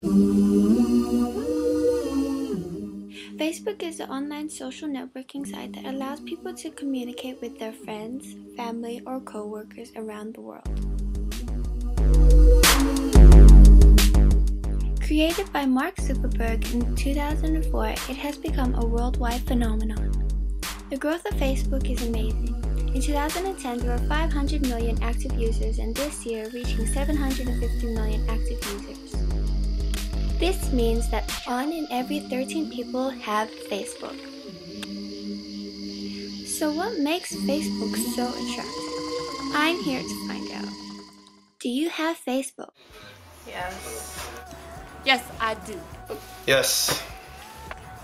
Facebook is an online social networking site that allows people to communicate with their friends, family, or co-workers around the world. Created by Mark Zuckerberg in 2004, it has become a worldwide phenomenon. The growth of Facebook is amazing. In 2010, there were 500 million active users, and this year reaching 750 million active users. This means that 1 in every 13 people have Facebook. So what makes Facebook so attractive? I'm here to find out. Do you have Facebook? Yes. Yes, I do. Yes.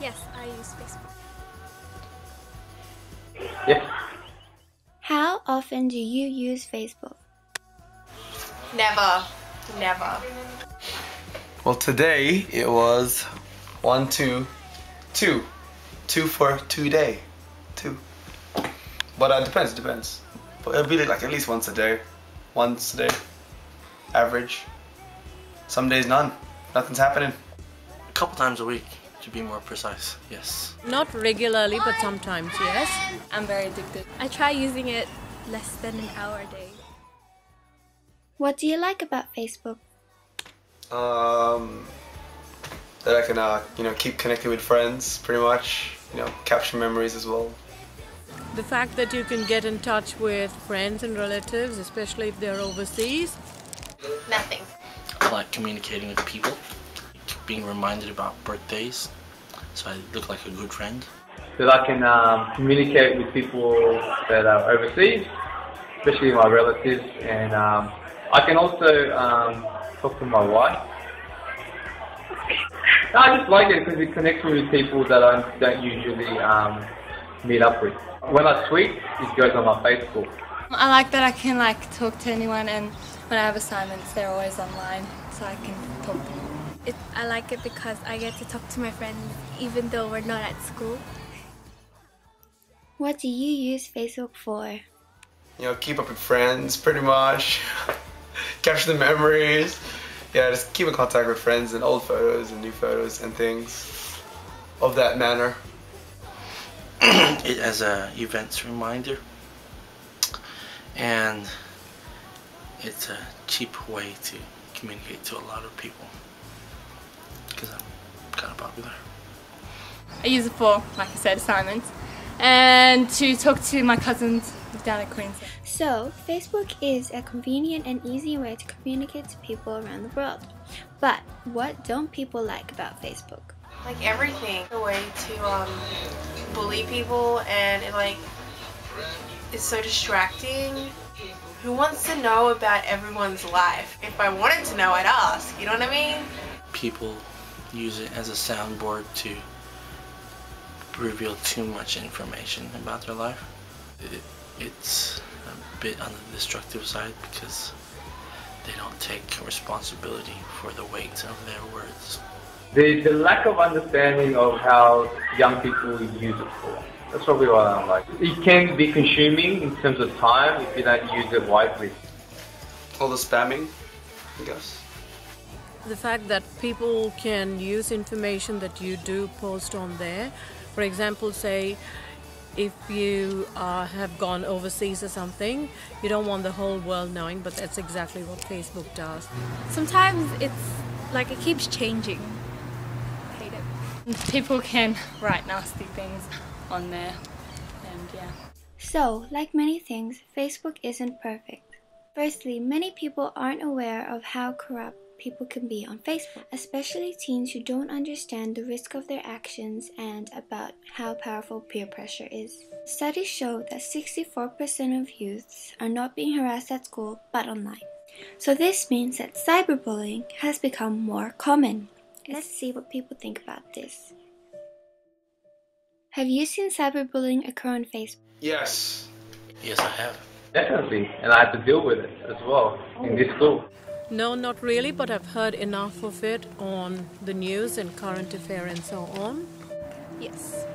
Yes, I use Facebook. Yeah. How often do you use Facebook? Never. Never. Well, today it was 1, 2, 2. 2 for today. 2. But it depends. But it'll be like at least once a day. Once a day. Average. Some days none. Nothing's happening. A couple times a week, to be more precise, yes. Not regularly, but sometimes, yes. I'm very addicted. I try using it less than an hour a day. What do you like about Facebook? That I can, keep connected with friends, pretty much. Capture memories as well. The fact that you can get in touch with friends and relatives, especially if they're overseas. Nothing. I like communicating with people, being reminded about birthdays, so I look like a good friend. That I can communicate with people that are overseas, especially my relatives, and I can also talk to my wife. I just like it because it connects me with people that I don't usually meet up with. When I tweet, it goes on my Facebook. I like that I can talk to anyone, and when I have assignments, they're always online, so I can talk to them. I like it because I get to talk to my friends even though we're not at school. What do you use Facebook for? Keep up with friends, pretty much. Capture the memories. Yeah, just keep in contact with friends and old photos and new photos and things of that manner. It as a events reminder, and it's a cheap way to communicate to a lot of people because I'm kind of popular. I use it for, like I said, assignments and to talk to my cousins down at Queensland. So, Facebook is a convenient and easy way to communicate to people around the world. But what don't people like about Facebook? Like everything. A way to bully people, and it's so distracting. Who wants to know about everyone's life? If I wanted to know, I'd ask. You know what I mean? People use it as a soundboard to reveal too much information about their life. It's a bit on the destructive side because they don't take responsibility for the weight of their words. The lack of understanding of how young people use it for. That's probably what I don't like. It can be consuming in terms of time if you don't use it wisely. All the spamming, I guess. The fact that people can use information that you do post on there. For example, say if you have gone overseas or something, you don't want the whole world knowing, but that's exactly what Facebook does. Sometimes it keeps changing. I hate it. People can write nasty things on there, and yeah. So, like many things, Facebook isn't perfect. Firstly, many people aren't aware of how corrupt people can be on Facebook, especially teens who don't understand the risk of their actions and about how powerful peer pressure is. Studies show that 64% of youths are not being harassed at school but online. So this means that cyberbullying has become more common. Let's see what people think about this. Have you seen cyberbullying occur on Facebook? Yes. Yes, I have. Definitely, and I had to deal with it as well in this school. No, not really, but I've heard enough of it on the news and current affairs and so on. Yes.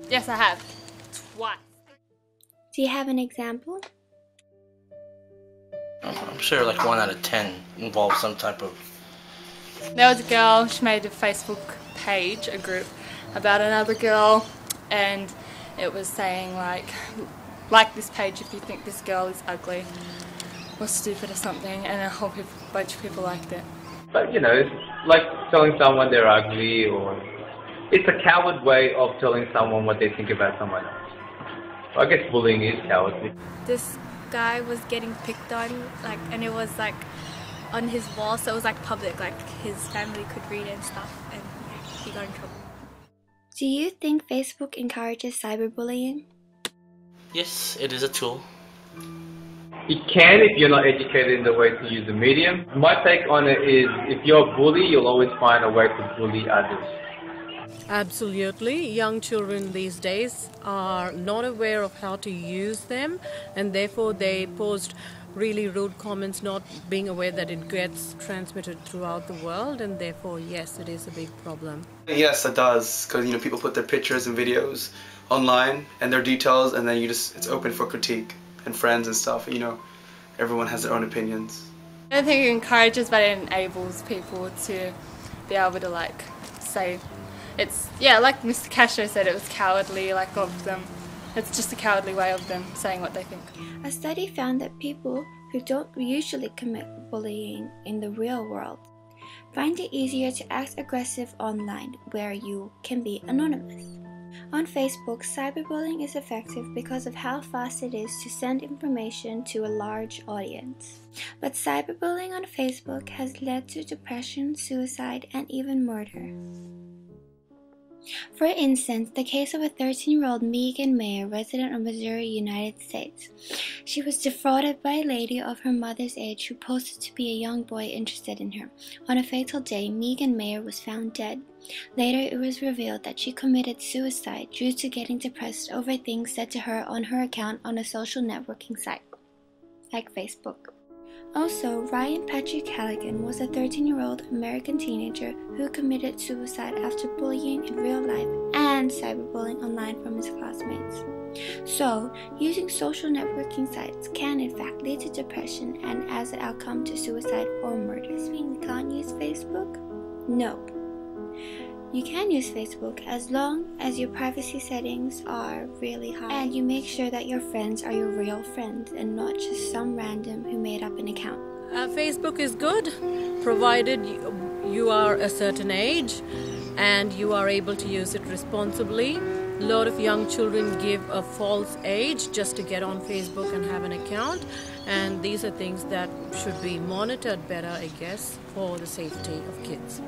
Yes, I have. Twice. Do you have an example? I'm sure 1 out of 10 involves some type of There was a girl, she made a Facebook page, a group, about another girl, and it was saying like this page if you think this girl is ugly or stupid or something, and a whole bunch of people liked it. But you know, it's like telling someone they're ugly, or it's a coward way of telling someone what they think about someone else. I guess bullying is cowardly. This guy was getting picked on, and it was on his wall, so it was public, his family could read it and stuff, and he got in trouble. Do you think Facebook encourages cyberbullying? Yes, it is a tool. It can if you're not educated in the way to use the medium. My take on it is if you're a bully, you'll always find a way to bully others. Absolutely. Young children these days are not aware of how to use them, and therefore they post really rude comments, not being aware that it gets transmitted throughout the world, and therefore, yes, it is a big problem. Yes, it does, because people put their pictures and videos online and their details, and then it's open for critique and friends and stuff. Everyone has their own opinions. I don't think it encourages, but it enables people to be able to say it's, like Mr. Castro said, it was cowardly of them. It's just a cowardly way of them saying what they think. A study found that people who don't usually commit bullying in the real world find it easier to act aggressive online, where you can be anonymous. On Facebook, cyberbullying is effective because of how fast it is to send information to a large audience. But cyberbullying on Facebook has led to depression, suicide, and even murder. For instance, the case of a 13-year-old Megan Mayer, resident of Missouri, United States. She was defrauded by a lady of her mother's age who posted to be a young boy interested in her. On a fatal day, Megan Mayer was found dead. Later, it was revealed that she committed suicide due to getting depressed over things said to her on her account on a social networking site, like Facebook. Also, Ryan Patrick Halligan was a 13-year-old American teenager who committed suicide after bullying in real life and cyberbullying online from his classmates. So, using social networking sites can in fact lead to depression and as an outcome to suicide or murder. Does this mean we can't use Facebook? No. You can use Facebook as long as your privacy settings are really high and you make sure that your friends are your real friends and not just some random who made up an account. Facebook is good, provided you are a certain age and you are able to use it responsibly. A lot of young children give a false age just to get on Facebook and have an account, and these are things that should be monitored better, I guess, for the safety of kids.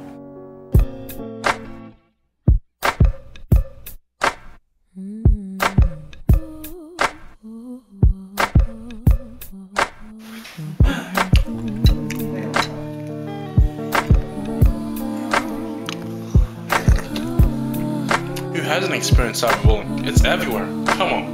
Who hasn't experienced cyberbullying? It's everywhere. Come on.